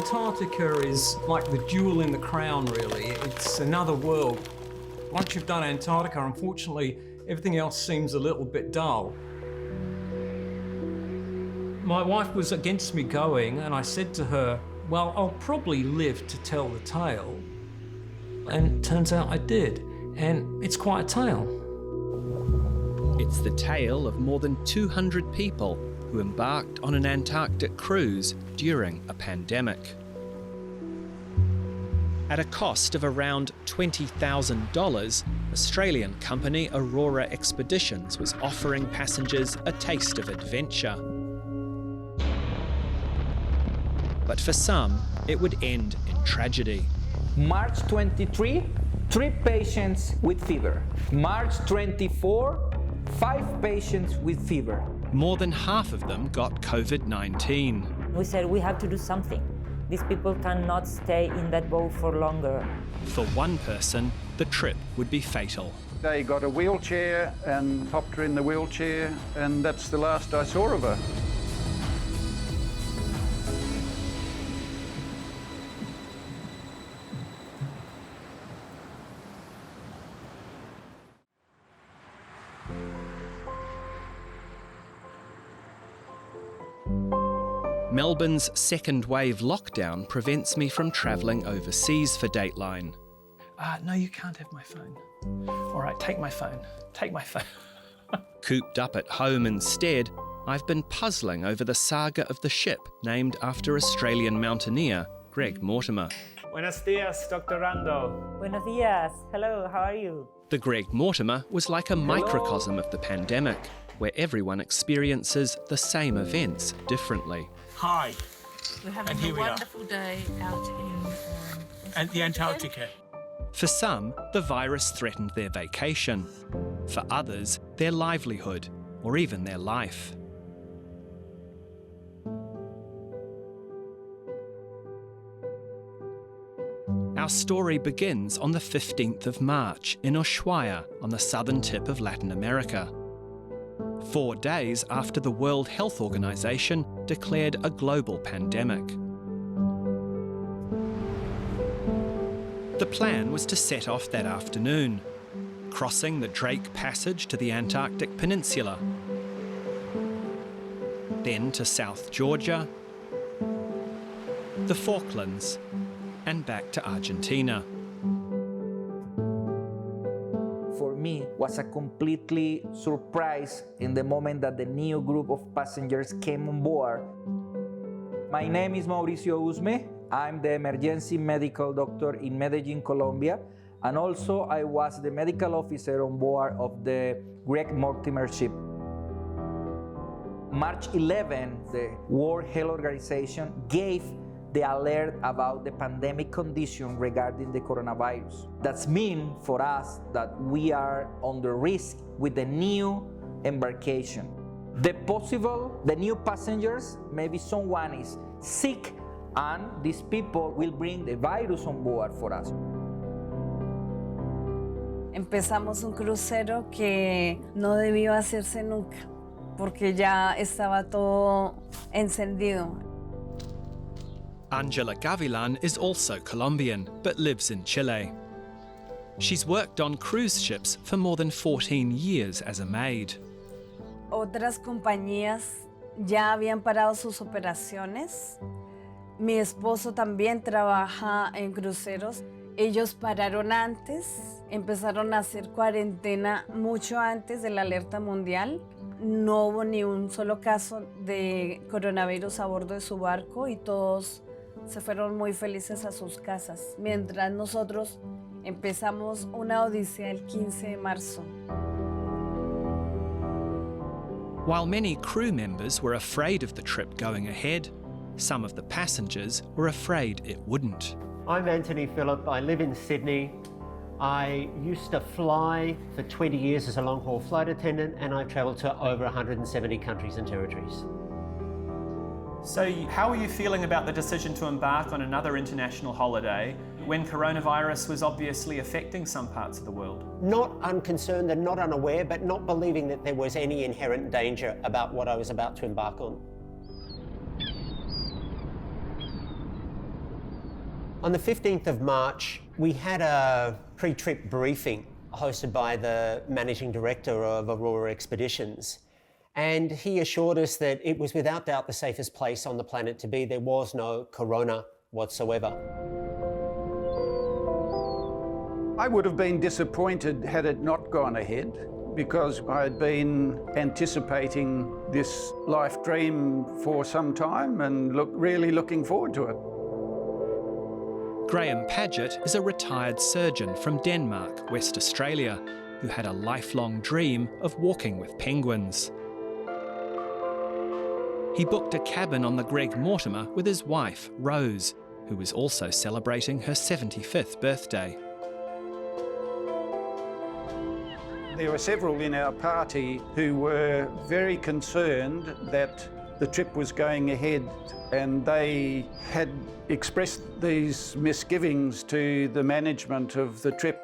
Antarctica is like the jewel in the crown, really. It's another world. Once you've done Antarctica, unfortunately, everything else seems a little bit dull. My wife was against me going, and I said to her, well, I'll probably live to tell the tale. And it turns out I did, and it's quite a tale. It's the tale of more than 200 people who embarked on an Antarctic cruise during a pandemic. At a cost of around $20,000, Australian company Aurora Expeditions was offering passengers a taste of adventure. But for some, it would end in tragedy. March 23, 3 patients with fever. March 24, 5 patients with fever. More than half of them got COVID-19. We said we have to do something. These people cannot stay in that boat for longer. For one person, the trip would be fatal. They got a wheelchair and popped her in the wheelchair, and that's the last I saw of her. Melbourne's second wave lockdown prevents me from travelling overseas for Dateline. No, you can't have my phone. All right, take my phone. Take my phone. Cooped up at home instead, I've been puzzling over the saga of the ship named after Australian mountaineer Greg Mortimer. Buenos dias, Dr. Rando. Buenos dias. Hello, how are you? The Greg Mortimer was like a microcosm of the pandemic, where everyone experiences the same events differently. Hi. We're having a wonderful day out At the Antarctica. For some, the virus threatened their vacation. For others, their livelihood, or even their life. Our story begins on the 15th of March in Ushuaia, on the southern tip of Latin America. 4 days after the World Health Organization declared a global pandemic. The plan was to set off that afternoon, crossing the Drake Passage to the Antarctic Peninsula, then to South Georgia, the Falklands, and back to Argentina. For me, was a completely surprise in the moment that the new group of passengers came on board. My name is Mauricio Usme. I'm the emergency medical doctor in Medellin, Colombia, and also I was the medical officer on board of the Greg Mortimer ship. March 11, the World Health Organization gave the alert about the pandemic condition regarding the coronavirus. That's mean for us that we are under risk with the new embarkation. The new passengers, maybe someone is sick, and these people will bring the virus on board for us. Empezamos un crucero que no debió hacerse nunca, porque ya estaba todo encendido. Angela Gavilan is also Colombian, but lives in Chile. She's worked on cruise ships for more than 14 years as a maid. Otras compañías ya habían parado sus operaciones. Mi esposo también trabaja en cruceros. Ellos pararon antes, empezaron a hacer cuarentena mucho antes de la alerta mundial. No hubo ni un solo caso de coronavirus a bordo de su barco y todos se fueron muy felices a sus casas, mientras nosotros empezamos una odisea el 15 de marzo. While many crew members were afraid of the trip going ahead, some of the passengers were afraid it wouldn't. I'm Anthony Phillip. I live in Sydney. I used to fly for 20 years as a long-haul flight attendant, and I've travelled to over 170 countries and territories. So how are you feeling about the decision to embark on another international holiday when coronavirus was obviously affecting some parts of the world? Not unconcerned and not unaware, but not believing that there was any inherent danger about what I was about to embark on. On the 15th of March, we had a pre-trip briefing hosted by the Managing Director of Aurora Expeditions. And he assured us that it was without doubt the safest place on the planet to be. There was no corona whatsoever. I would have been disappointed had it not gone ahead, because I had been anticipating this life dream for some time and really looking forward to it. Graham Paget is a retired surgeon from Denmark, West Australia, who had a lifelong dream of walking with penguins. He booked a cabin on the Greg Mortimer with his wife, Rose, who was also celebrating her 75th birthday. There were several in our party who were very concerned that the trip was going ahead, and they had expressed these misgivings to the management of the trip,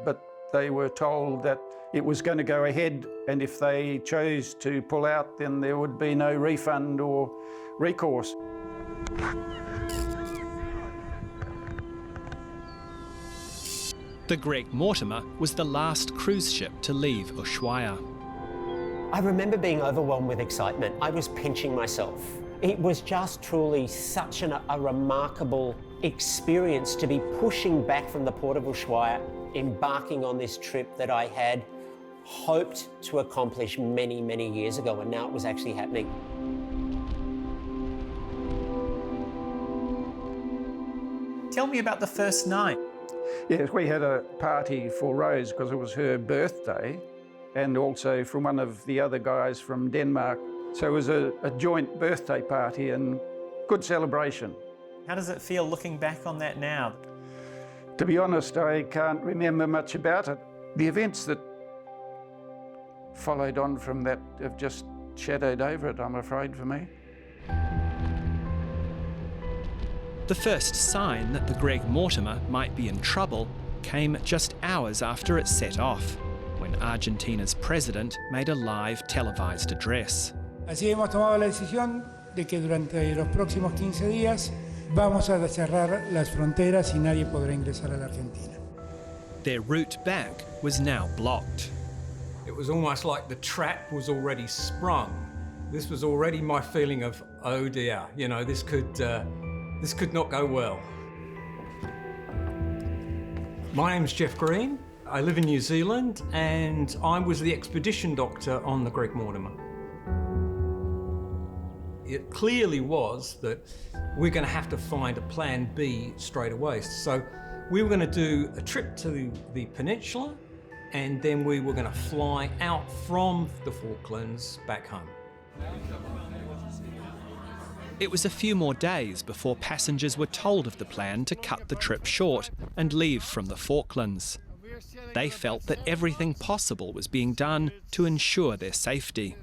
but they were told that it was going to go ahead, and if they chose to pull out, then there would be no refund or recourse. The Greg Mortimer was the last cruise ship to leave Ushuaia. I remember being overwhelmed with excitement. I was pinching myself. It was just truly such a remarkable experience to be pushing back from the port of Ushuaia, embarking on this trip that I had hoped to accomplish many, many years ago, and now it was actually happening. Tell me about the first night. Yes, we had a party for Rose because it was her birthday, and also from one of the other guys from Denmark. So it was a joint birthday party and good celebration. How does it feel looking back on that now? To be honest, I can't remember much about it. The events that followed on from that have just shadowed over it, I'm afraid, for me. The first sign that the Greg Mortimer might be in trouble came just hours after it set off, when Argentina's president made a live televised address. Así hemos tomado la decisión de que durante los próximos 15 días vamos a cerrar las fronteras y nadie podrá ingresar a la Argentina. Their route back was now blocked. It was almost like the trap was already sprung. This was already my feeling of, oh dear, you know, this could not go well. My name's Jeff Green. I live in New Zealand, and I was the expedition doctor on the Greg Mortimer. It clearly was that we're going to have to find a plan B straight away. So we were going to do a trip to the peninsula, and then we were going to fly out from the Falklands back home. It was a few more days before passengers were told of the plan to cut the trip short and leave from the Falklands. They felt that everything possible was being done to ensure their safety.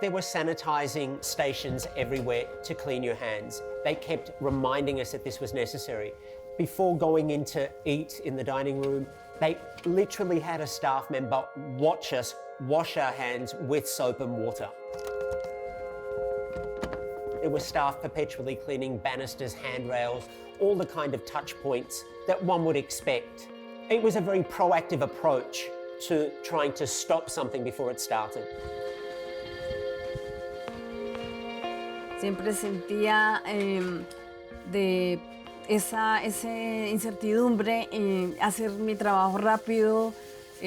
There were sanitising stations everywhere to clean your hands. They kept reminding us that this was necessary. Before going in to eat in the dining room, they literally had a staff member watch us wash our hands with soap and water. There were staff perpetually cleaning banisters, handrails, all the kind of touch points that one would expect. It was a very proactive approach to trying to stop something before it started. Siempre sentía de esa incertidumbre, hacer mi trabajo rápido,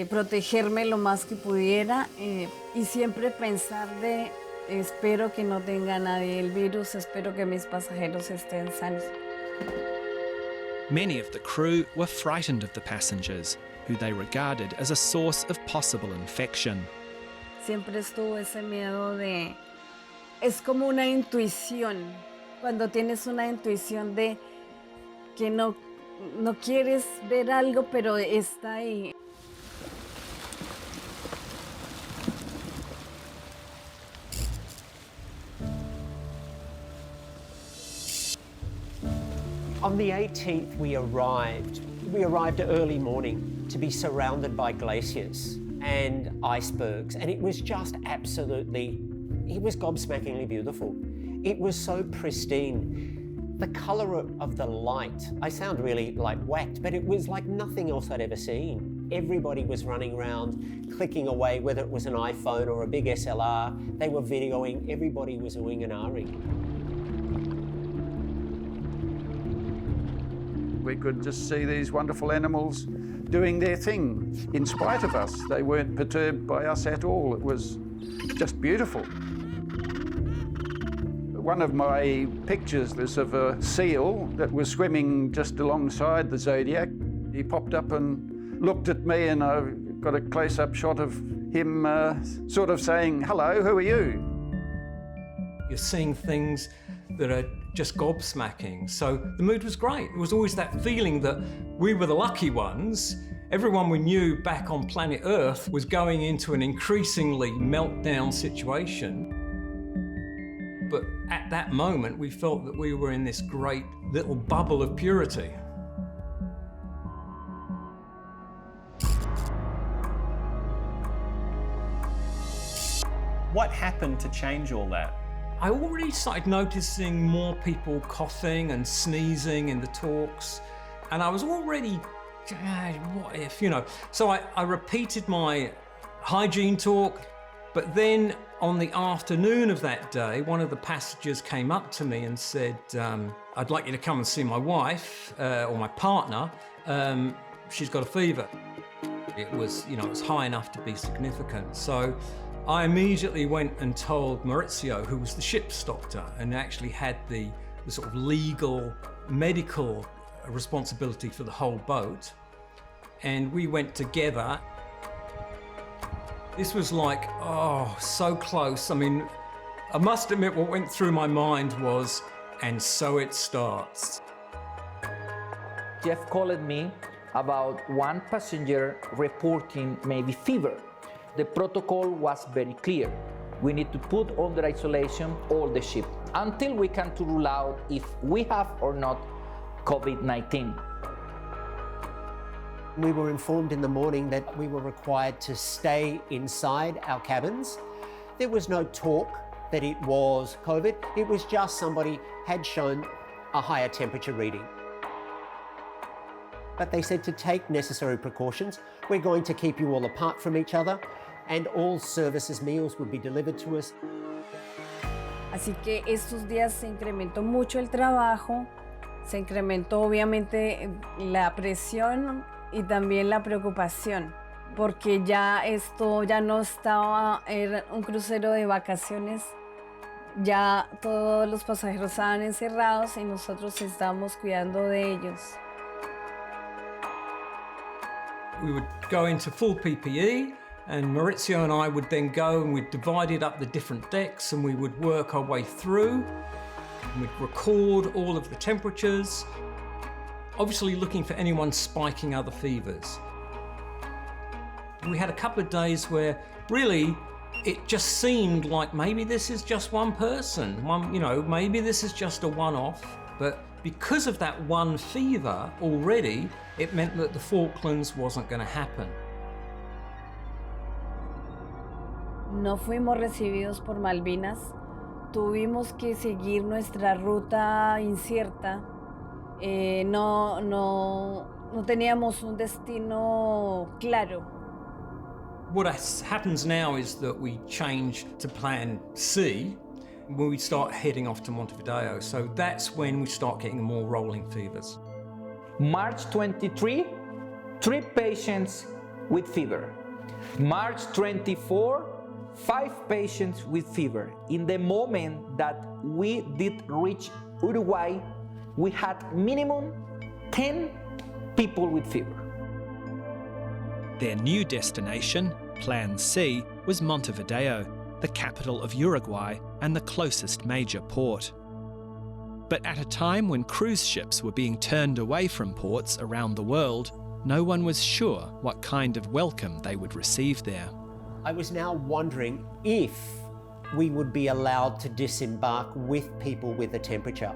protegerme lo más que pudiera y siempre pensar de espero que no tenga nadie el virus, espero que mis pasajeros estén sanos. Many of the crew were frightened of the passengers, who they regarded as a source of possible infection. Siempre estuvo ese miedo de... Es como una intuición, cuando tienes una intuición de que no quieres ver algo, pero está ahí. On the 18th, we arrived early morning to be surrounded by glaciers and icebergs, and it was just absolutely, it was gobsmackingly beautiful. It was so pristine. The colour of the light, I sound really like whacked, but it was like nothing else I'd ever seen. Everybody was running around, clicking away, whether it was an iPhone or a big SLR. They were videoing, everybody was oohing and ahhing. We could just see these wonderful animals doing their thing in spite of us. They weren't perturbed by us at all. It was just beautiful. One of my pictures was of a seal that was swimming just alongside the Zodiac. He popped up and looked at me, and I've got a close-up shot of him sort of saying, "Hello, who are you?" You're seeing things that are just gobsmacking. So the mood was great. It was always that feeling that we were the lucky ones. Everyone we knew back on planet Earth was going into an increasingly meltdown situation. But at that moment, we felt that we were in this great little bubble of purity. What happened to change all that? I already started noticing more people coughing and sneezing in the talks, and I was already, what if, you know. So I repeated my hygiene talk, but then on the afternoon of that day, one of the passengers came up to me and said, "I'd like you to come and see my wife, or my partner. She's got a fever." It was, you know, it was high enough to be significant. So I immediately went and told Maurizio, who was the ship's doctor and actually had the sort of legal, medical responsibility for the whole boat. And we went together. This was like, oh, so close. I mean, I must admit what went through my mind was, and so it starts. Jeff called me about one passenger reporting maybe fever. The protocol was very clear. We need to put under isolation all the ship until we can rule out if we have or not COVID-19. We were informed in the morning that we were required to stay inside our cabins. There was no talk that it was COVID. It was just somebody had shown a higher temperature reading. But they said to take necessary precautions. We're going to keep you all apart from each other, and all services, meals would be delivered to us. Así que estos días se incrementó mucho el trabajo, se incrementó obviamente la presión y también la preocupación, porque ya esto ya no estaba, era un crucero de vacaciones, ya todos los pasajeros estaban encerrados y nosotros estábamos cuidando de ellos. We would go into full PPE, and Maurizio and I would then go and we'd divided up the different decks and we would work our way through. And we'd record all of the temperatures, obviously looking for anyone spiking other fevers. We had a couple of days where really it just seemed like maybe this is just one person, maybe this is just a one-off, but because of that one fever already, it meant that the Falklands wasn't going to happen. No fuimos recibidos por Malvinas, tuvimos que seguir nuestra ruta incierta, no teníamos un destino claro. What happens now is that we change to plan C when we start heading off to Montevideo. So that's when we start getting more rolling fevers. March 23, 3 patients with fever. March 24, 5 patients with fever. In the moment that we did reach Uruguay, we had minimum 10 people with fever. Their new destination, Plan C, was Montevideo, the capital of Uruguay and the closest major port. But at a time when cruise ships were being turned away from ports around the world, no one was sure what kind of welcome they would receive there. I was now wondering if we would be allowed to disembark with people with a temperature.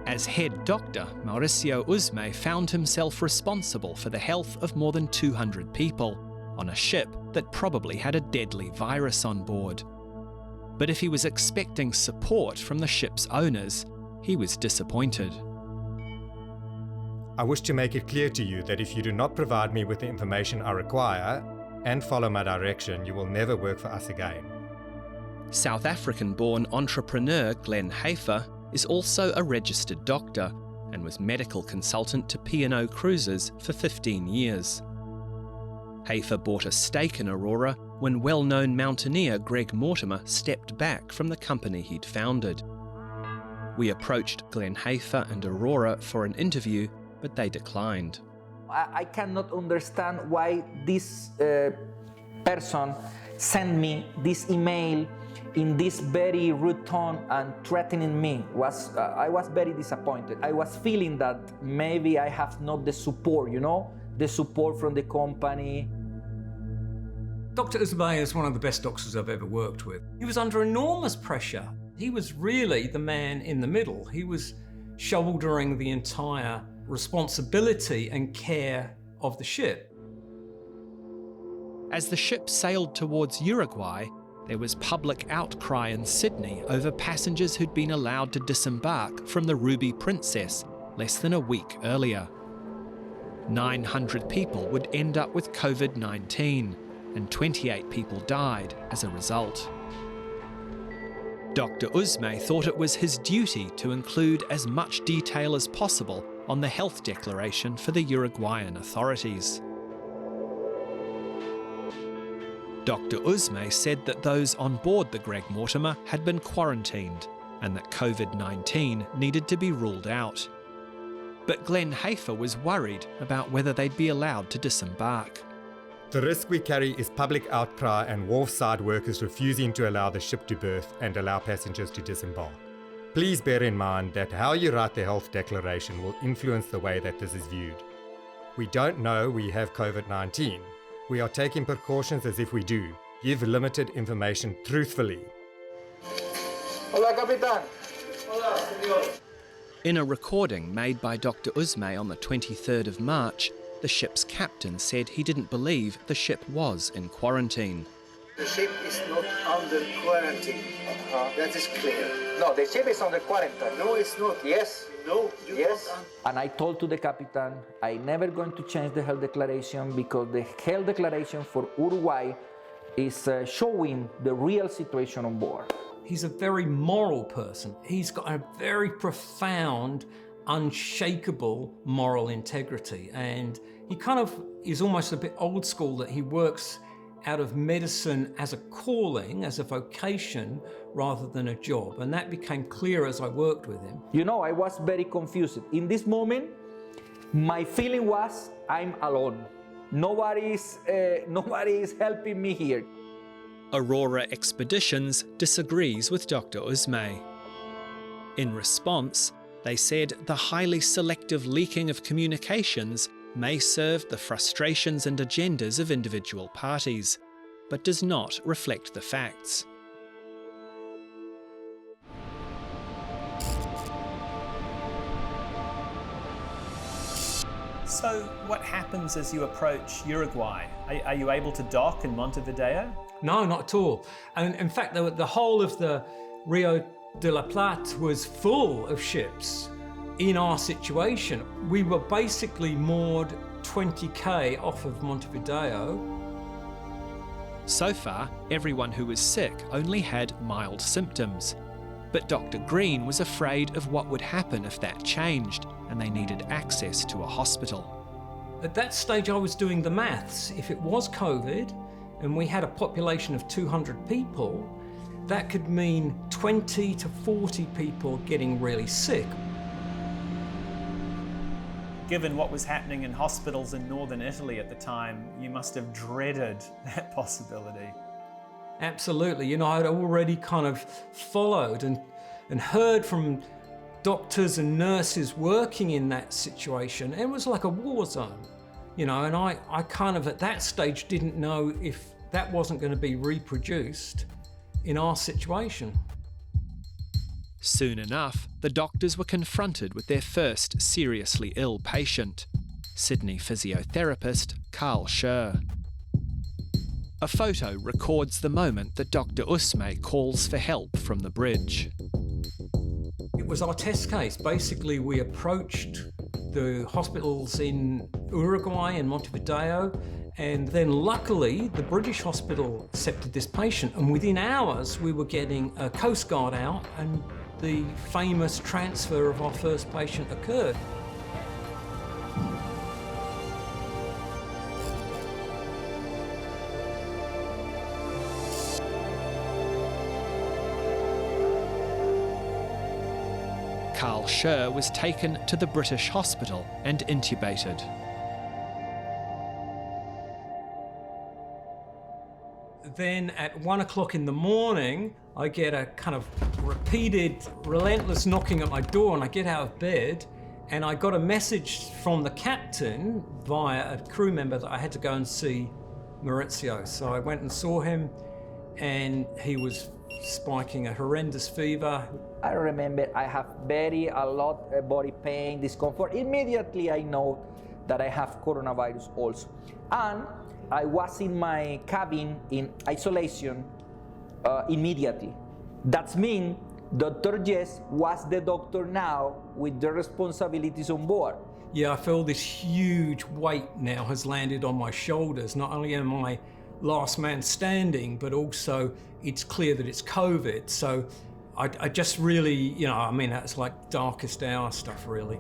As head doctor, Maurizio Usme found himself responsible for the health of more than 200 people on a ship that probably had a deadly virus on board. But if he was expecting support from the ship's owners, he was disappointed. I wish to make it clear to you that if you do not provide me with the information I require and follow my direction, you will never work for us again. South African-born entrepreneur Glenn Hafer is also a registered doctor and was medical consultant to P&O Cruises for 15 years. Hafer bought a stake in Aurora when well-known mountaineer Greg Mortimer stepped back from the company he'd founded. We approached Glenn Hafer and Aurora for an interview, but they declined. I cannot understand why this person sent me this email in this very rude tone and threatening me. I was very disappointed. I was feeling that maybe I have not the support, the support from the company. Dr. Usmay is one of the best doctors I've ever worked with. He was under enormous pressure. He was really the man in the middle. He was shouldering the entire responsibility and care of the ship. As the ship sailed towards Uruguay, there was public outcry in Sydney over passengers who'd been allowed to disembark from the Ruby Princess less than a week earlier. 900 people would end up with COVID-19, and 28 people died as a result. Dr. Usmay thought it was his duty to include as much detail as possible on the health declaration for the Uruguayan authorities. Dr. Usmay said that those on board the Greg Mortimer had been quarantined and that COVID-19 needed to be ruled out. But Glenn Hafer was worried about whether they'd be allowed to disembark. The risk we carry is public outcry and wharfside workers refusing to allow the ship to berth and allow passengers to disembark. Please bear in mind that how you write the health declaration will influence the way that this is viewed. We don't know we have COVID-19. We are taking precautions as if we do. Give limited information truthfully. Hola, Capitán. Hola, señor. In a recording made by Dr. Usmay on the 23rd of March, the ship's captain said he didn't believe the ship was in quarantine. The ship is not under quarantine. That is clear. No, the ship is under quarantine. No, it's not. Yes. No, yes. And I told to the captain, I never going to change the health declaration because the health declaration for Uruguay is showing the real situation on board. He's a very moral person. He's got a very profound, unshakable moral integrity. And he kind of is almost a bit old school that he works out of medicine as a calling, as a vocation, rather than a job. And that became clear as I worked with him. I was very confused. In this moment, my feeling was I'm alone. Nobody is helping me here. Aurora Expeditions disagrees with Dr. Usmay. In response, they said the highly selective leaking of communications may serve the frustrations and agendas of individual parties, but does not reflect the facts. So what happens as you approach Uruguay? Are you able to dock in Montevideo? No, not at all. And in fact, the whole of the Rio de la Plata was full of ships in our situation. We were basically moored 20k off of Montevideo. So far, everyone who was sick only had mild symptoms. But Dr. Green was afraid of what would happen if that changed and they needed access to a hospital. At that stage, I was doing the maths. If it was COVID and we had a population of 200 people, that could mean 20 to 40 people getting really sick. Given what was happening in hospitals in northern Italy at the time, you must have dreaded that possibility. Absolutely. I'd already kind of followed and heard from doctors and nurses working in that situation. It was like a war zone, and I kind of at that stage didn't know if that wasn't going to be reproduced in our situation. Soon enough, the doctors were confronted with their first seriously ill patient, Sydney physiotherapist Carl Scher. A photo records the moment that Dr. Usme calls for help from the bridge. It was our test case. Basically, we approached the hospitals in Uruguay and Montevideo, and then luckily the British hospital accepted this patient, and within hours we were getting a Coast Guard out and the famous transfer of our first patient occurred. Carl Scher was taken to the British hospital and intubated. Then at 1 o'clock in the morning, I get a kind of repeated, relentless knocking at my door, and I get out of bed, and I got a message from the captain via a crew member that I had to go and see Maurizio. So I went and saw him, and he was spiking a horrendous fever. I remember I have a lot of body pain, discomfort. Immediately I know that I have coronavirus also. And I was in my cabin in isolation immediately. That means Dr. Jess was the doctor now with the responsibilities on board. Yeah, I feel this huge weight now has landed on my shoulders. Not only am I last man standing, but also it's clear that it's COVID. So I just really, that's like darkest hour stuff, really.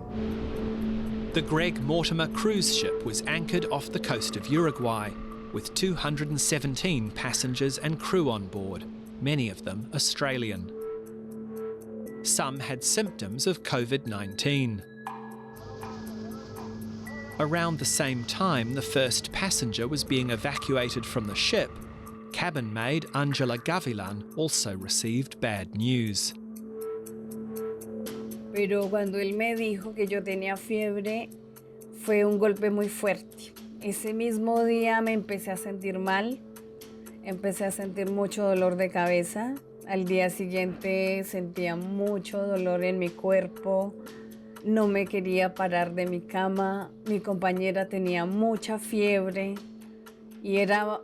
The Greg Mortimer cruise ship was anchored off the coast of Uruguay with 217 passengers and crew on board, many of them Australian. Some had symptoms of COVID-19. Around the same time the first passenger was being evacuated from the ship, cabin maid Angela Gavilan also received bad news. Pero cuando él me dijo que yo tenía fiebre, fue un golpe muy fuerte. Ese mismo día me empecé a sentir mal, empecé a sentir mucho dolor de cabeza. Al día siguiente sentía mucho dolor en mi cuerpo, no me quería parar de mi cama, mi compañera tenía mucha fiebre y era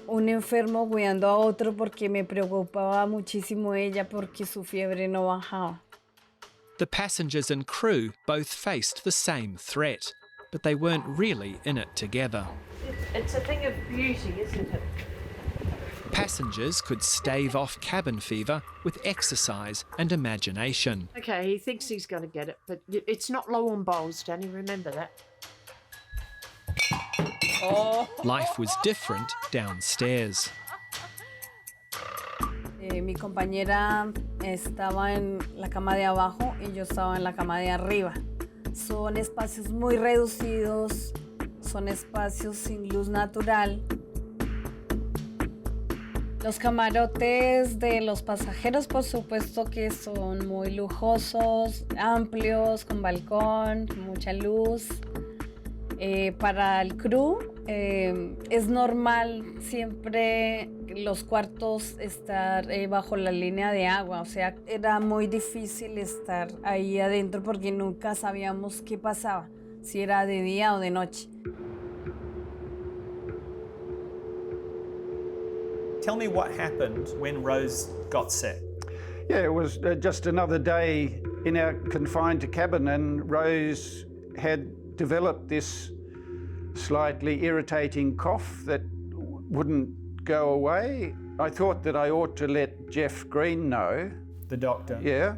un enfermo cuidando a otro porque me preocupaba muchísimo ella porque su fiebre no bajaba. The passengers and crew both faced the same threat, but they weren't really in it together. It's a thing of beauty, isn't it? Passengers could stave off cabin fever with exercise and imagination. Okay, he thinks he's going to get it, but it's not low on bowls, Danny, remember that. Life was different downstairs. Mi compañera estaba en la cama de abajo y yo estaba en la cama de arriba. Son espacios muy reducidos, son espacios sin luz natural. Los camarotes de los pasajeros, por supuesto que son muy lujosos, amplios, con balcón, con mucha luz. Para el crew es normal siempre los cuartos estar bajo la línea de agua, o sea, era muy difícil estar ahí adentro porque nunca sabíamos qué pasaba, si era de día o de noche. Tell me what happened when Rose got sick. Yeah, it was just another day in our confined cabin, and Rose had developed this slightly irritating cough that wouldn't go away. I thought that I ought to let Jeff Green know. The doctor? Yeah.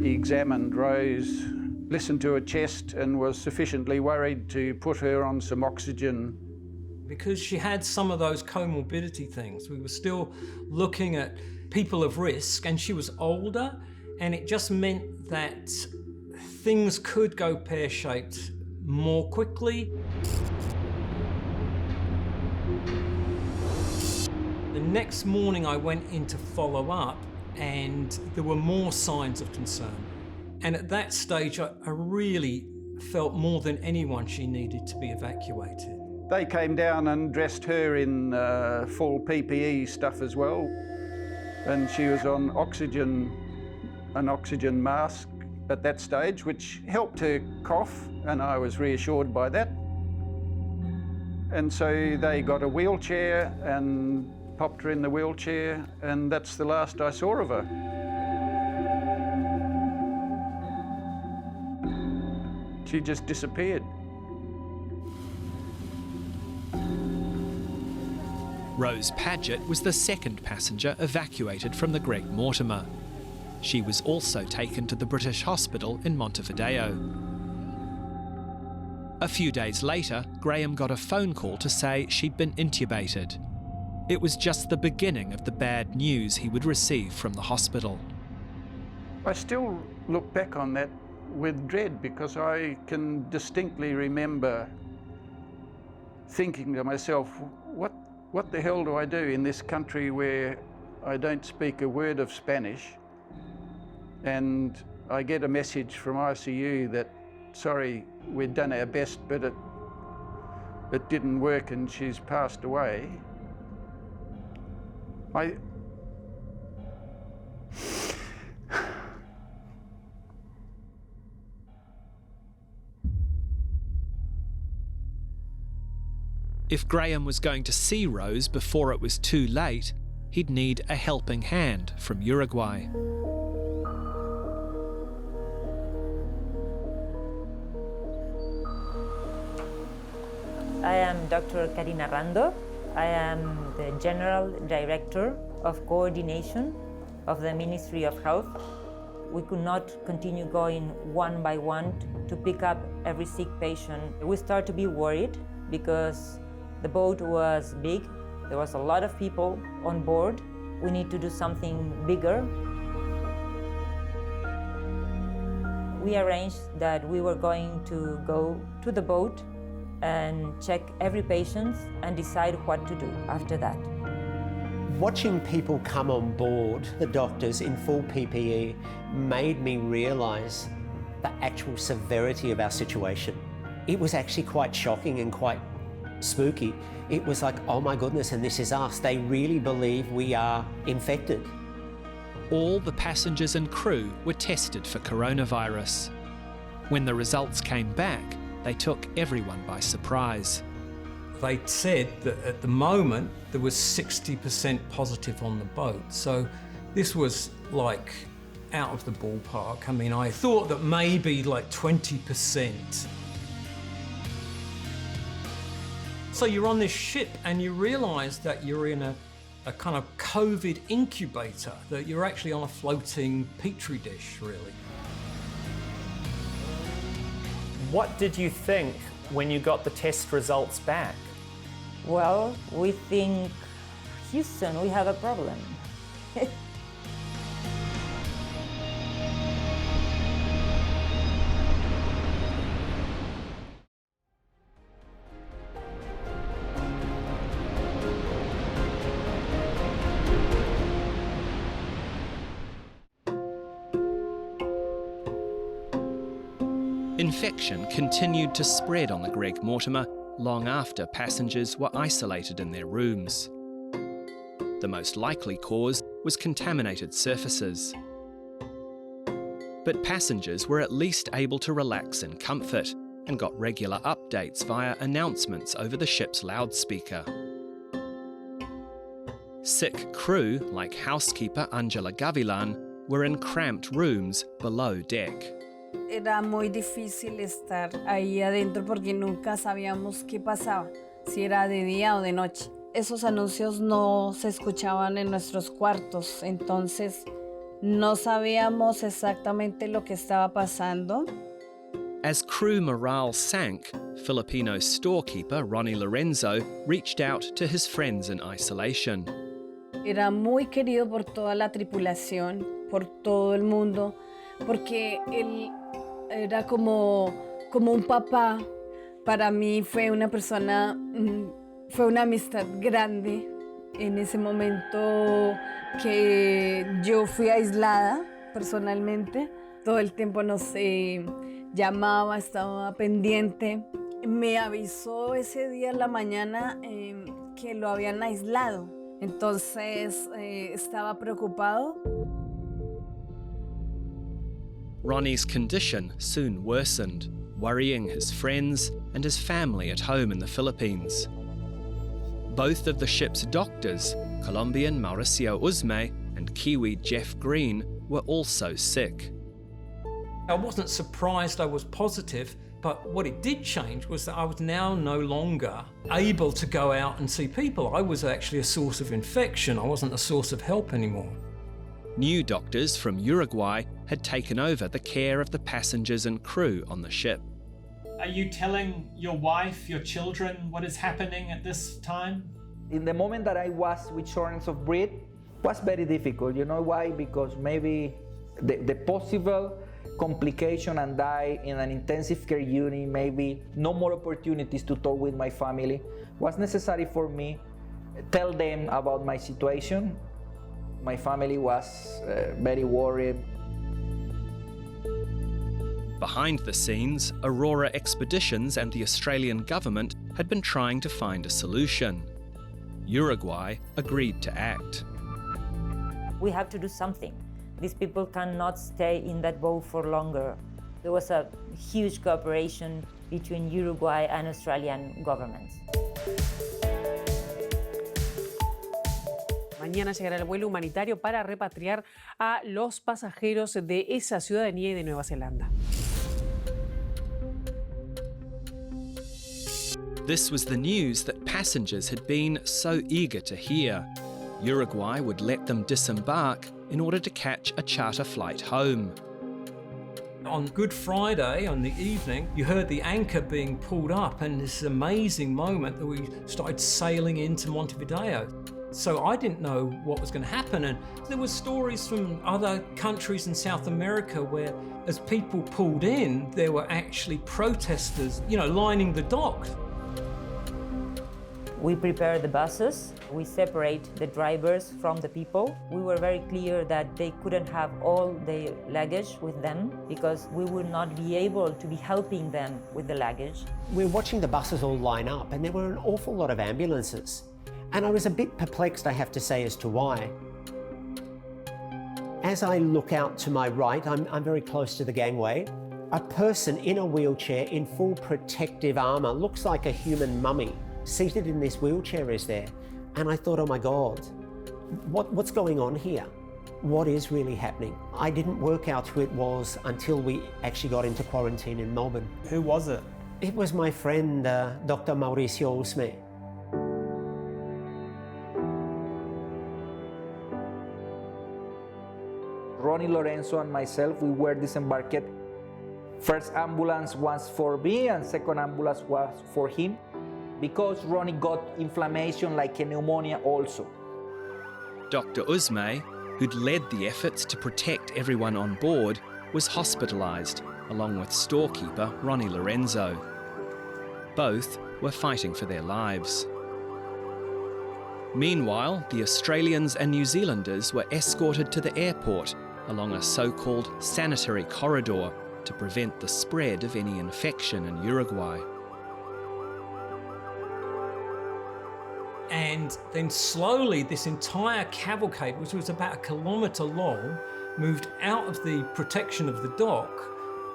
He examined Rose, listened to her chest, and was sufficiently worried to put her on some oxygen. Because she had some of those comorbidity things, we were still looking at people of risk, and she was older, and it just meant that things could go pear-shaped more quickly. The next morning I went in to follow up, and there were more signs of concern. And at that stage I really felt more than anyone she needed to be evacuated. They came down and dressed her in full PPE stuff as well, and she was on an oxygen mask at that stage, which helped her cough, and I was reassured by that. And so they got a wheelchair and popped her in the wheelchair, and that's the last I saw of her. She just disappeared. Rose Paget was the second passenger evacuated from the Greg Mortimer. She was also taken to the British hospital in Montevideo. A few days later, Graham got a phone call to say she'd been intubated. It was just the beginning of the bad news he would receive from the hospital. I still look back on that with dread because I can distinctly remember thinking to myself, what the hell do I do in this country where I don't speak a word of Spanish, and I get a message from ICU that, sorry, we'd done our best, but it didn't work and she's passed away. If Graham was going to see Rose before it was too late, he'd need a helping hand from Uruguay. I am Dr. Karina Rando. I am the General Director of Coordination of the Ministry of Health. We could not continue going one by one to pick up every sick patient. We started to be worried because the boat was big. There was a lot of people on board. We need to do something bigger. We arranged that we were going to go to the boat and check every patient and decide what to do after that. Watching people come on board, the doctors in full PPE, made me realise the actual severity of our situation. It was actually quite shocking and quite spooky. It was like, oh my goodness, and this is us. They really believe we are infected. All the passengers and crew were tested for coronavirus. When the results came back, they took everyone by surprise. They said that at the moment there was 60% positive on the boat. So this was like out of the ballpark. I mean, I thought that maybe like 20%. So you're on this ship and you realise that you're in a kind of COVID incubator, that you're actually on a floating petri dish, really. What did you think when you got the test results back? Well, we think, Houston, we have a problem. Infection continued to spread on the Greg Mortimer long after passengers were isolated in their rooms. The most likely cause was contaminated surfaces. But passengers were at least able to relax in comfort and got regular updates via announcements over the ship's loudspeaker. Sick crew, like housekeeper Angela Gavilan, were in cramped rooms below deck. Era muy difícil estar ahí adentro porque nunca sabíamos qué pasaba, si era de día o de noche. Esos anuncios no se escuchaban en nuestros cuartos, entonces no sabíamos exactamente lo que estaba pasando. As crew morale sank, Filipino storekeeper Ronnie Lorenzo reached out to his friends in isolation. Era muy querido por toda la tripulación, por todo el mundo, porque él era como un papá. Para mí fue una persona, fue una amistad grande. En ese momento que yo fui aislada personalmente, todo el tiempo nos llamaba, estaba pendiente. Me avisó ese día en la mañana que lo habían aislado. Entonces estaba preocupado. Ronnie's condition soon worsened, worrying his friends and his family at home in the Philippines. Both of the ship's doctors, Colombian Mauricio Usme and Kiwi Jeff Green, were also sick. I wasn't surprised I was positive, but what it did change was that I was now no longer able to go out and see people. I was actually a source of infection. I wasn't a source of help anymore. New doctors from Uruguay had taken over the care of the passengers and crew on the ship. Are you telling your wife, your children, what is happening at this time? In the moment that I was with shortness of breath, was very difficult. You know why? Because maybe the possible complication and die in an intensive care unit, maybe no more opportunities to talk with my family, was necessary for me tell them about my situation. My family was very worried. Behind the scenes, Aurora Expeditions and the Australian government had been trying to find a solution. Uruguay agreed to act. We have to do something. These people cannot stay in that boat for longer. There was a huge cooperation between Uruguay and Australian governments. Mañana llegará el vuelo humanitario para repatriar a los pasajeros de esa ciudadanía y de Nueva Zelanda. This was the news that passengers had been so eager to hear. Uruguay would let them disembark in order to catch a charter flight home. On Good Friday, on the evening, you heard the anchor being pulled up and this amazing moment that we started sailing into Montevideo. So I didn't know what was going to happen, and there were stories from other countries in South America where as people pulled in, there were actually protesters, lining the dock. We prepare the buses, we separate the drivers from the people. We were very clear that they couldn't have all their luggage with them because we would not be able to be helping them with the luggage. We were watching the buses all line up and there were an awful lot of ambulances. And I was a bit perplexed, I have to say, as to why. As I look out to my right, I'm very close to the gangway. A person in a wheelchair in full protective armour, looks like a human mummy, seated in this wheelchair is there. And I thought, oh my God, what's going on here? What is really happening? I didn't work out who it was until we actually got into quarantine in Melbourne. Who was it? It was my friend, Dr. Mauricio Usme. Ronnie Lorenzo and myself, we were disembarked. First ambulance was for me and second ambulance was for him because Ronnie got inflammation like a pneumonia also. Dr. Usme, who'd led the efforts to protect everyone on board, was hospitalised, along with storekeeper Ronnie Lorenzo. Both were fighting for their lives. Meanwhile, the Australians and New Zealanders were escorted to the airport along a so-called sanitary corridor to prevent the spread of any infection in Uruguay. And then slowly this entire cavalcade, which was about 1 kilometre long, moved out of the protection of the dock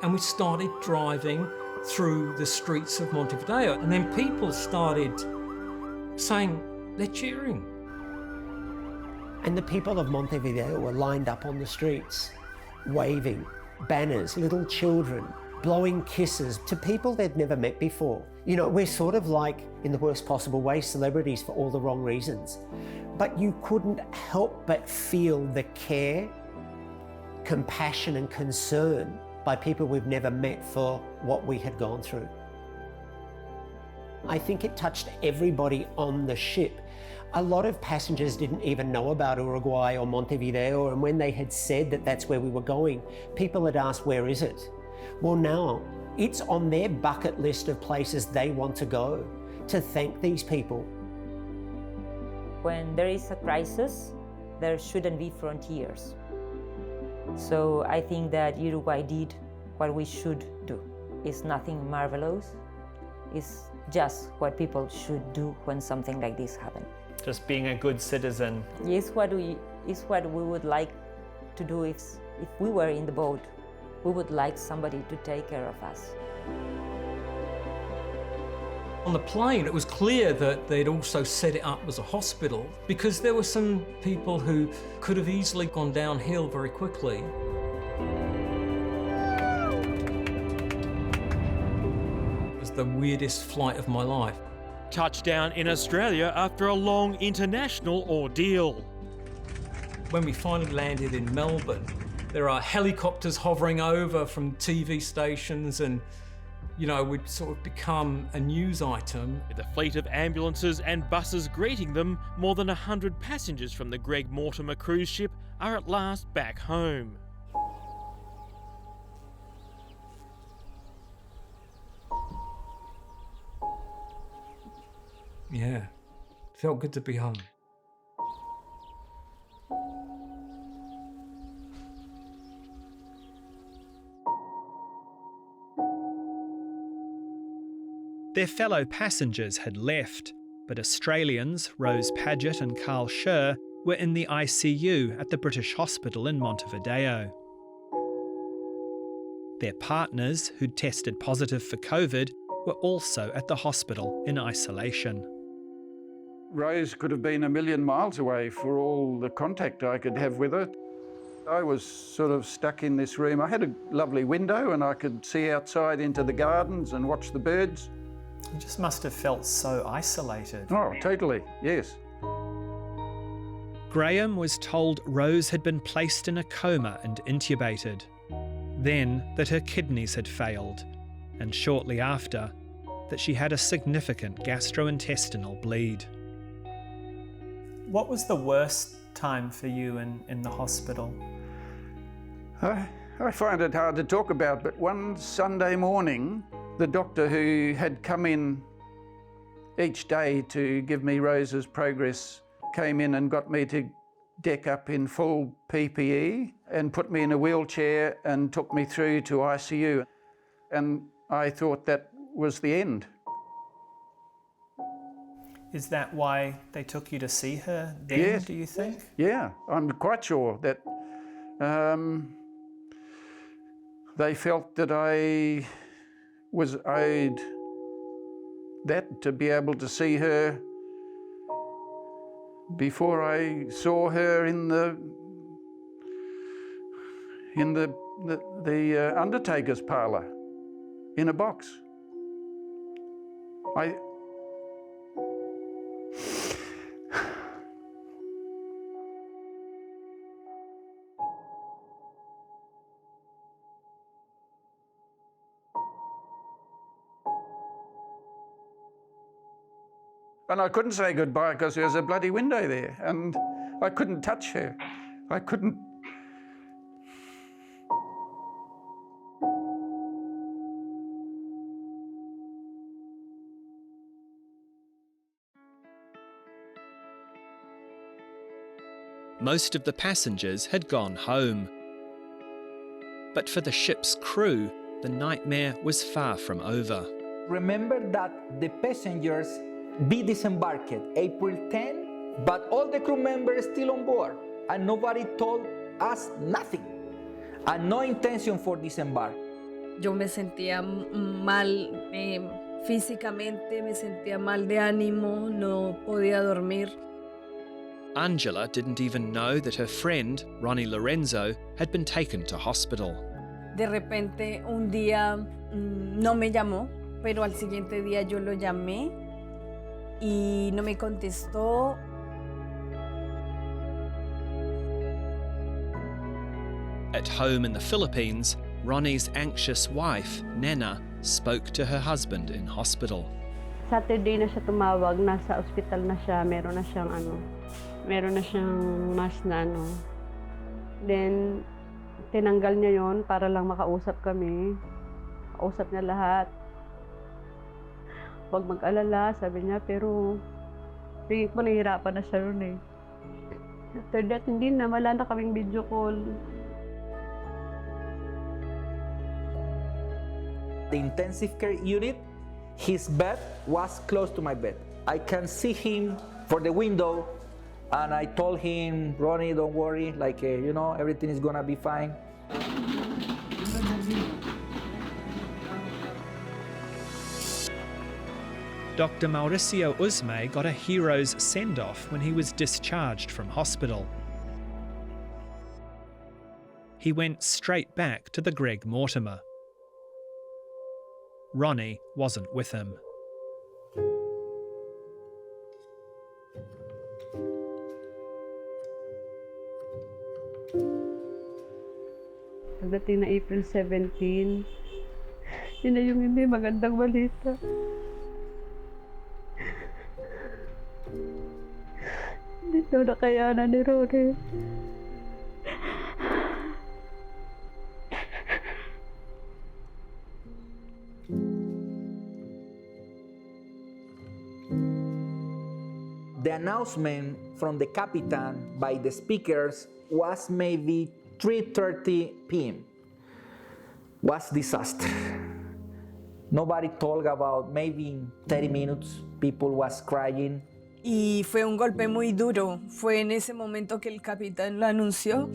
and we started driving through the streets of Montevideo. And then people started saying, they're cheering. And the people of Montevideo were lined up on the streets, waving banners, little children, blowing kisses to people they'd never met before. We're sort of like, in the worst possible way, celebrities for all the wrong reasons. But you couldn't help but feel the care, compassion and concern by people we've never met for what we had gone through. I think it touched everybody on the ship. A lot of passengers didn't even know about Uruguay or Montevideo, and when they had said that that's where we were going, people had asked, where is it? Well, now it's on their bucket list of places they want to go to thank these people. When there is a crisis, there shouldn't be frontiers. So I think that Uruguay did what we should do. It's nothing marvelous. It's just what people should do when something like this happens. Just being a good citizen. It's what we would like to do if we were in the boat. We would like somebody to take care of us. On the plane, it was clear that they'd also set it up as a hospital because there were some people who could have easily gone downhill very quickly. It was the weirdest flight of my life. Touchdown in Australia after a long international ordeal. When we finally landed in Melbourne, there are helicopters hovering over from TV stations and, you know, we'd sort of become a news item. With a fleet of ambulances and buses greeting them, more than 100 passengers from the Greg Mortimer cruise ship are at last back home. Yeah, felt good to be home. Their fellow passengers had left, but Australians Rose Paget and Carl Scher were in the ICU at the British Hospital in Montevideo. Their partners, who'd tested positive for COVID, were also at the hospital in isolation. Rose could have been a million miles away for all the contact I could have with her. I was sort of stuck in this room. I had a lovely window and I could see outside into the gardens and watch the birds. You just must have felt so isolated. Oh, totally, yes. Graham was told Rose had been placed in a coma and intubated. Then that her kidneys had failed, and shortly after, that she had a significant gastrointestinal bleed. What was the worst time for you in the hospital? I find it hard to talk about, but one Sunday morning, the doctor who had come in each day to give me Rose's progress came in and got me to deck up in full PPE and put me in a wheelchair and took me through to ICU. And I thought that was the end. Is that why they took you to see her then, Yes. do you think? Yeah, I'm quite sure that they felt that I was owed that, to be able to see her before I saw her in the undertaker's parlour in a box. And I couldn't say goodbye because there was a bloody window there and I couldn't touch her. I couldn't. Most of the passengers had gone home. But for the ship's crew, the nightmare was far from over. Remember that the passengers be disembarked April 10, but all the crew members still on board, and nobody told us nothing, and no intention for disembark. Yo me sentía mal físicamente, me sentía mal de ánimo, no podía dormir. Angela didn't even know that her friend, Ronnie Lorenzo, had been taken to hospital. De repente, un día no me llamó, pero al siguiente día yo lo llamé y no me contestó. At home in the Philippines, Ronnie's anxious wife, Nena, spoke to her husband in hospital. Saturday na siya tumawag, nasa ospital na siya, meron na siyang mask na Then, tinanggal niya yon para lang makausap kami. Kausap niya lahat. Huwag mag-alala, sabi niya, pero tingin ko nahihirapan na siya ron eh. After that, hindi na, wala na kaming video call. The intensive care unit, his bed was close to my bed. I can see him for the window, and I told him, Ronnie, don't worry, like, everything is gonna be fine. Dr. Mauricio Usme got a hero's send-off when he was discharged from hospital. He went straight back to the Greg Mortimer. Ronnie wasn't with him. Pagdating na April 17, yun na yung hindi magandang balita. Hindi daw nakayanan ni Ronnie. The announcement from the Capitan by the speakers was maybe 3:30 p.m. Was disaster. Nobody talked about, maybe in 30 minutes people was crying. Y fue un golpe muy duro. Fue en ese momento que el capitán lo anunció.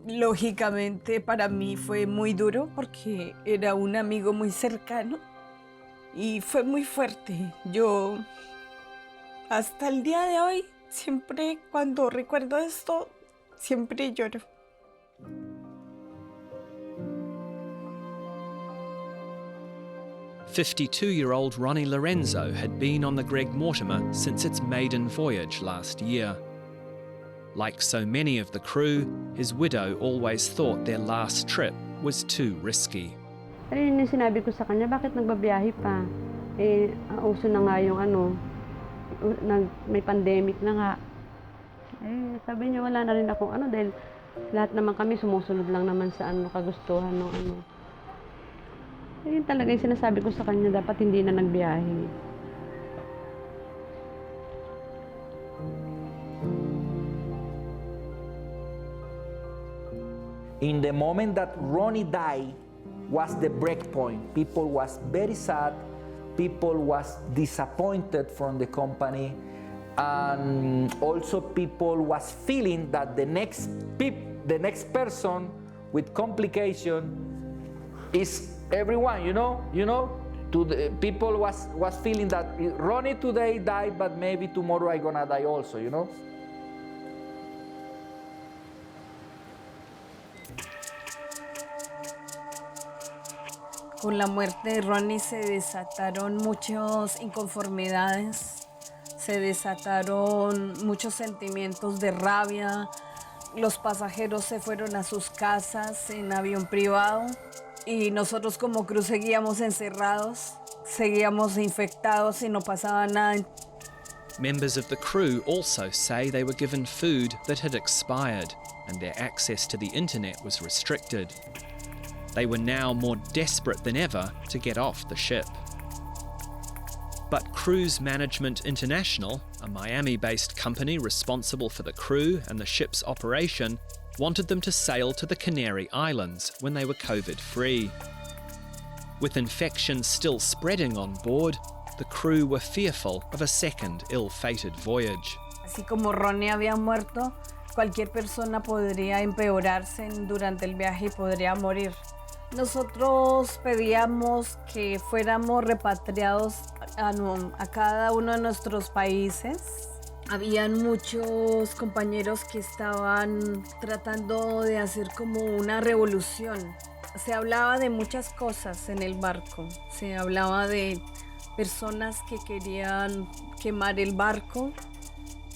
Lógicamente para mí fue muy duro porque era un amigo muy cercano y fue muy fuerte. Yo hasta el día de hoy, siempre cuando recuerdo esto, siempre lloro. "52-year-old Ronnie Lorenzo had been on the Greg Mortimer since its maiden voyage last year. Like so many of the crew, his widow always thought their last trip was too risky. Pero yun yung sinabi ko sa kanya, bakit nagbabiyahe pa? Uso na nga yung may pandemic na nga. Sabi niya, wala na rin akong dahil lahat naman kami sumusunod lang naman sa kagustuhan ng Yun talaga yung sinasabi ko sa kanya, dapat hindi na nagbiyahe. In the moment that Ronnie died was the break point. People was very sad. People was disappointed from the company. And also people was feeling that the next person with complication is everyone, people was feeling that Ronnie today died, but maybe tomorrow I gonna die also, Con la muerte de Ronnie se desataron muchas inconformidades, se desataron muchos sentimientos de rabia. Los pasajeros se fueron a sus casas en avión privado y nosotros como crew seguíamos encerrados, seguíamos infectados y no pasaba nada. Members of the crew also say they were given food that had expired and their access to the internet was restricted. They were now more desperate than ever to get off the ship. But Cruise Management International, a Miami-based company responsible for the crew and the ship's operation, wanted them to sail to the Canary Islands when they were COVID-free. With infection still spreading on board, the crew were fearful of a second ill-fated voyage. Así como Ronnie había muerto, cualquier persona podría empeorarse durante el viaje y podría morir. Nosotros pedíamos que fuéramos repatriados a cada uno de nuestros países. Habían muchos compañeros que estaban tratando de hacer como una revolución. Se hablaba de muchas cosas en el barco. Se hablaba de personas que querían quemar el barco.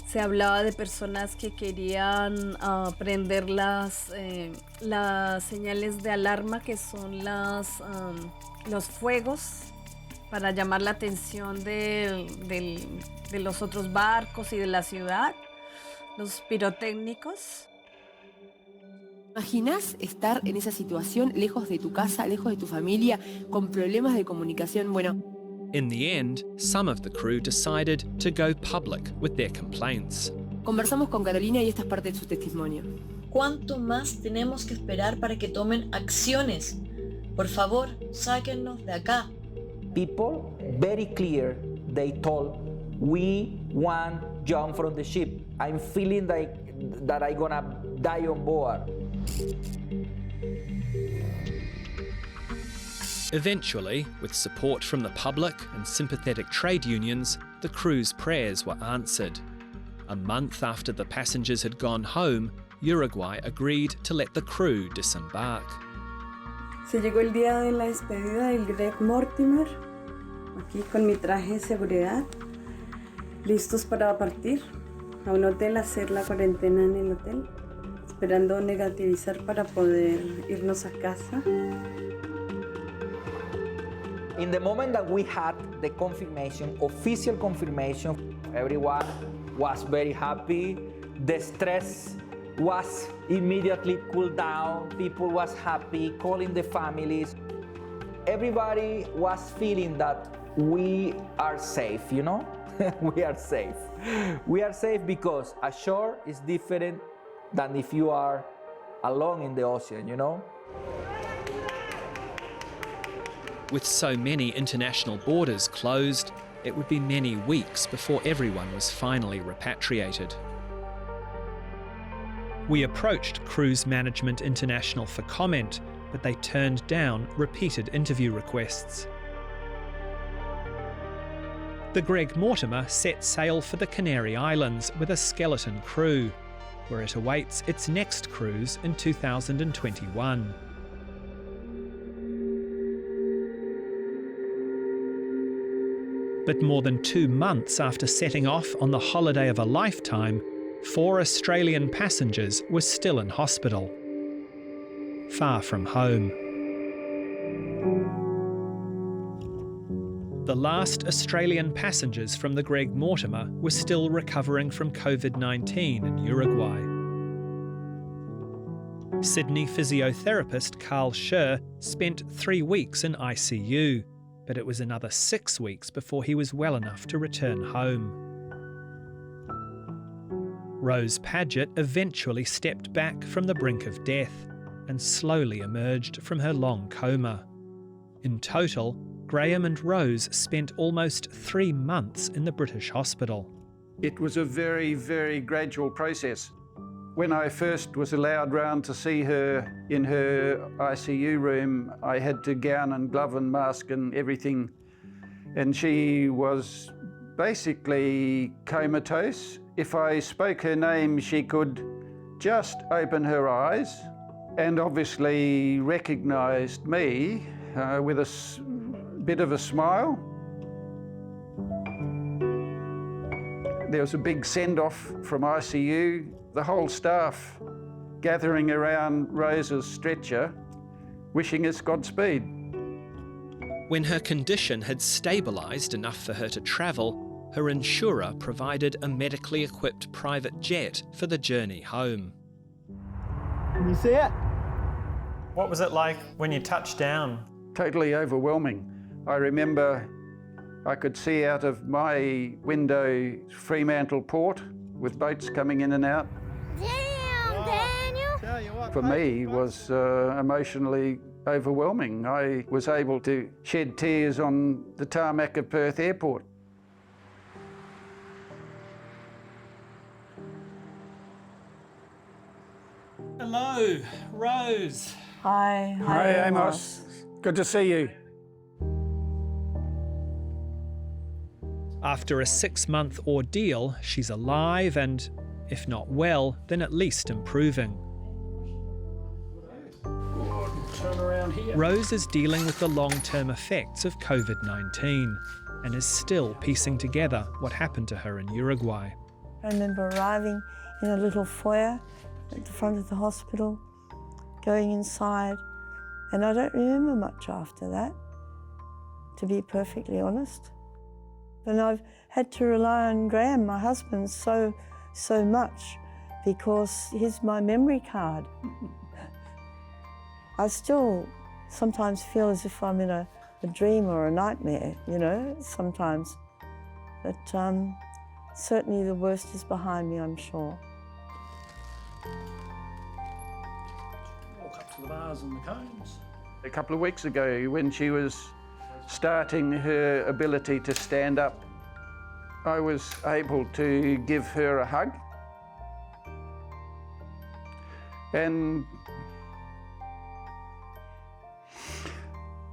Se hablaba de personas que querían prender las señales de alarma, que son los fuegos, para llamar la atención de los otros barcos y de la ciudad, los pirotécnicos. ¿Imaginas estar en esa situación, lejos de tu casa, lejos de tu familia, con problemas de comunicación? Bueno. In the end, some of the crew decided to go public with their complaints. Conversamos con Carolina y esta es parte de su testimonio. ¿Cuánto más tenemos que esperar para que tomen acciones? Por favor, sáquennos de acá. People, very clear, they told, we want John from the ship. I'm feeling that I'm gonna die on board. Eventually, with support from the public and sympathetic trade unions, the crew's prayers were answered. A month after the passengers had gone home, Uruguay agreed to let the crew disembark. Se llegó el día de la despedida del Greg Mortimer, aquí con mi traje de seguridad, listos para partir a un hotel a hacer la cuarentena en el hotel, esperando negativizar para poder irnos a casa. In the moment that we had the confirmation, official confirmation, everyone was very happy. The stress was immediately cooled down. People was happy, calling the families. Everybody was feeling that we are safe, you know? We are safe. We are safe because ashore is different than if you are alone in the ocean, you know? With so many international borders closed, it would be many weeks before everyone was finally repatriated. We approached Cruise Management International for comment, but they turned down repeated interview requests. The Greg Mortimer set sail for the Canary Islands with a skeleton crew, where it awaits its next cruise in 2021. But more than 2 months after setting off on the holiday of a lifetime, 4 Australian passengers were still in hospital, far from home. The last Australian passengers from the Greg Mortimer were still recovering from COVID-19 in Uruguay. Sydney physiotherapist Carl Scher spent 3 weeks in ICU, but it was another 6 weeks before he was well enough to return home. Rose Paget eventually stepped back from the brink of death and slowly emerged from her long coma. In total, Graham and Rose spent almost 3 months in the British hospital. It was a very, very gradual process. When I first was allowed round to see her in her ICU room, I had to gown and glove and mask and everything. And she was basically comatose. If I spoke her name, she could just open her eyes and obviously recognised me with a bit of a smile. There was a big send-off from ICU. The whole staff gathering around Rose's stretcher, wishing us Godspeed. When her condition had stabilised enough for her to travel, her insurer provided a medically equipped private jet for the journey home. Can you see it? What was it like when you touched down? Totally overwhelming. I remember I could see out of my window Fremantle Port with boats coming in and out. Damn, Daniel! For me, was emotionally overwhelming. I was able to shed tears on the tarmac of Perth Airport. Hello, Rose. Hi. Hi, Amos. Good to see you. After a 6-month ordeal, she's alive and, if not well, then at least improving. Turn around here. Rose is dealing with the long-term effects of COVID-19 and is still piecing together what happened to her in Uruguay. I remember arriving in a little foyer at the front of the hospital, going inside, and I don't remember much after that, to be perfectly honest. And I've had to rely on Graham, my husband, so much because he's my memory card. I still sometimes feel as if I'm in a dream or a nightmare, you know, sometimes. But certainly the worst is behind me, I'm sure. Walk up to the bars and the cones. A couple of weeks ago, when she was starting her ability to stand up, I was able to give her a hug. And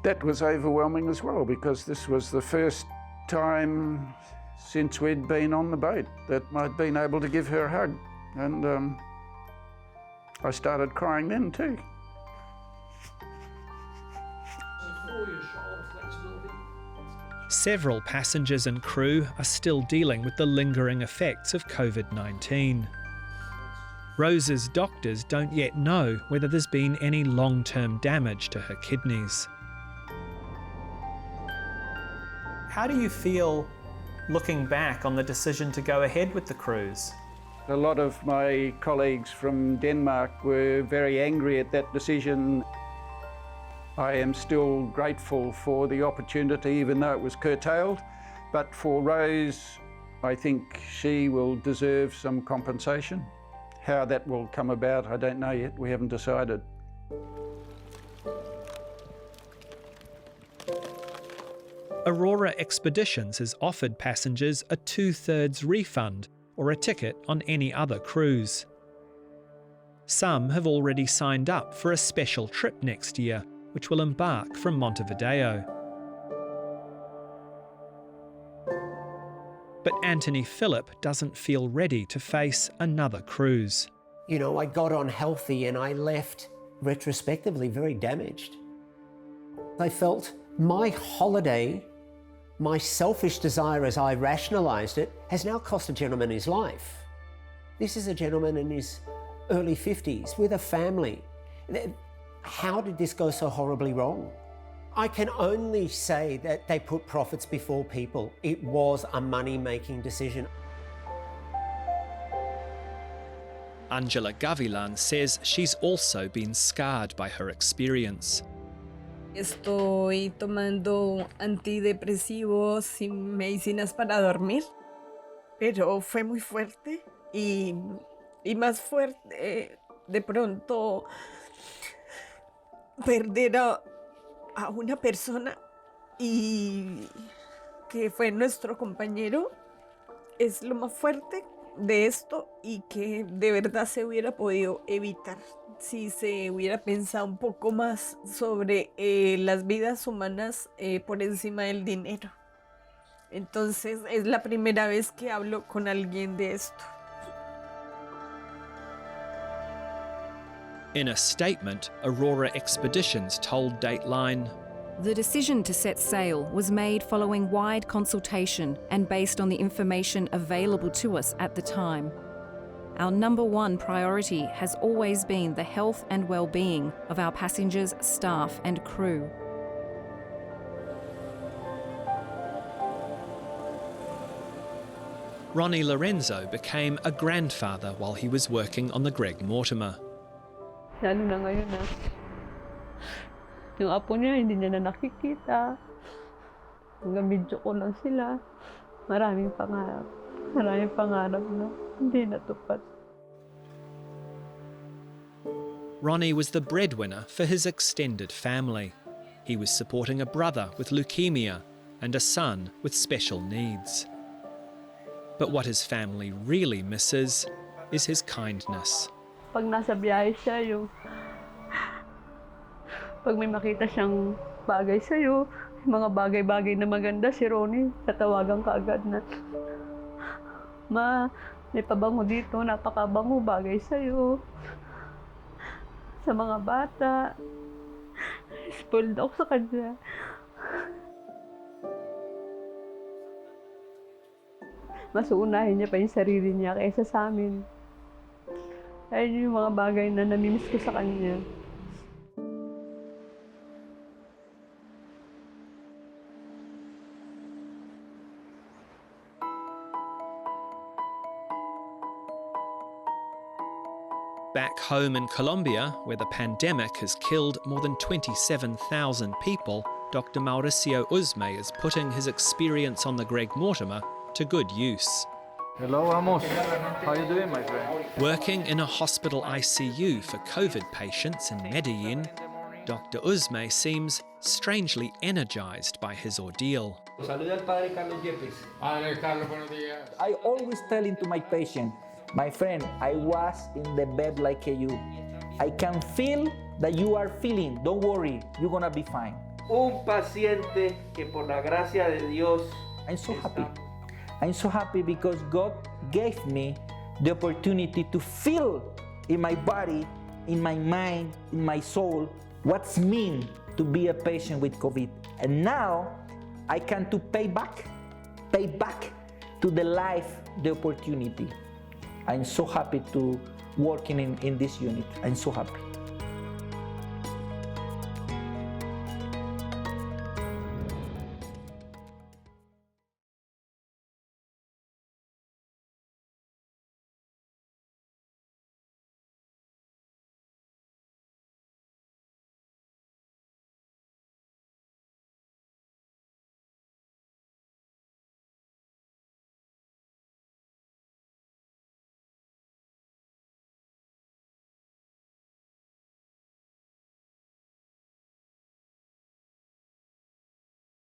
That was overwhelming as well, because this was the first time since we'd been on the boat that I'd been able to give her a hug. And I started crying then too. Several passengers and crew are still dealing with the lingering effects of COVID-19. Rose's doctors don't yet know whether there's been any long-term damage to her kidneys. How do you feel looking back on the decision to go ahead with the cruise? A lot of my colleagues from Denmark were very angry at that decision. I am still grateful for the opportunity, even though it was curtailed. But for Rose, I think she will deserve some compensation. How that will come about, I don't know yet. We haven't decided. Aurora Expeditions has offered passengers a 2/3 refund or a ticket on any other cruise. Some have already signed up for a special trip next year, which will embark from Montevideo. But Anthony Phillip doesn't feel ready to face another cruise. You know, I got on healthy and I left retrospectively very damaged. I felt my holiday, my selfish desire as I rationalised it, has now cost a gentleman his life. This is a gentleman in his early 50s with a family. How did this go so horribly wrong? I can only say that they put profits before people. It was a money-making decision. Angela Gavilan says she's also been scarred by her experience. Estoy tomando antidepresivos y medicinas para dormir, pero fue muy fuerte y más fuerte de pronto perder a una persona y que fue nuestro compañero es lo más fuerte de esto y que de verdad se hubiera podido evitar si se hubiera pensado un poco más sobre las vidas humanas por encima del dinero. Entonces es la primera vez que hablo con alguien de esto. In a statement, Aurora Expeditions told Dateline, "The decision to set sail was made following wide consultation and based on the information available to us at the time. Our number one priority has always been the health and well-being of our passengers, staff and crew." Ronnie Lorenzo became a grandfather while he was working on the Greg Mortimer. Lalo na ngayon na yung apo niya hindi niya na nakikita. Hanggang video ko lang sila. Maraming pangarap na hindi natupad. Ronnie was the breadwinner for his extended family. He was supporting a brother with leukemia and a son with special needs. But what his family really misses is his kindness. Pag nasa biyahe siya, pag may makita siyang bagay sa'yo, mga bagay-bagay na maganda, si Ronnie, tatawagan ka agad na, "Ma, may pabango dito, napakabango, bagay sa'yo." Sa mga bata, spoiled ako sa kanya. Mas uunahin niya pa yung sarili niya kaysa sa amin. Ayun yung mga bagay na namimiss ko sa kanya. Back home in Colombia, where the pandemic has killed more than 27,000 people, Dr. Mauricio Usme is putting his experience on the Greg Mortimer to good use. Hello, Amos. How you doing, my friend? Working in a hospital ICU for COVID patients in Medellin, Dr. Usme seems strangely energized by his ordeal. I always tell to my patient, my friend, I was in the bed like you. I can feel that you are feeling. Don't worry, you're gonna be fine. un paciente que por la gracia de Dios. I'm so happy. I'm so happy because God gave me the opportunity to feel in my body, in my mind, in my soul, what's mean to be a patient with COVID. And now I can to pay back to the life, the opportunity. I'm so happy to working in this unit. I'm so happy.